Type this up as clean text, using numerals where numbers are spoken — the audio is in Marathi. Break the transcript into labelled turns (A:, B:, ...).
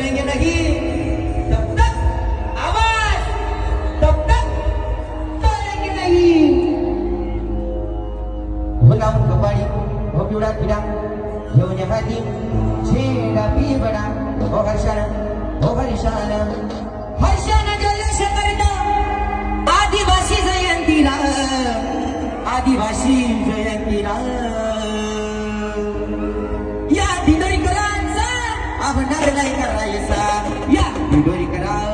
A: बोलेंगे नहीं तब तक आवाज तब तक बोलेंगे नहीं. हो लावून कपाळी हो पिवळा पिढा घेऊन या हाती छेडा पिबडा हो हर्षान जल्लोष करता आदिवासी जयंतीला या दिंडोरीकरांचा आभार नाही करायचा या दिंडोरीकरांचा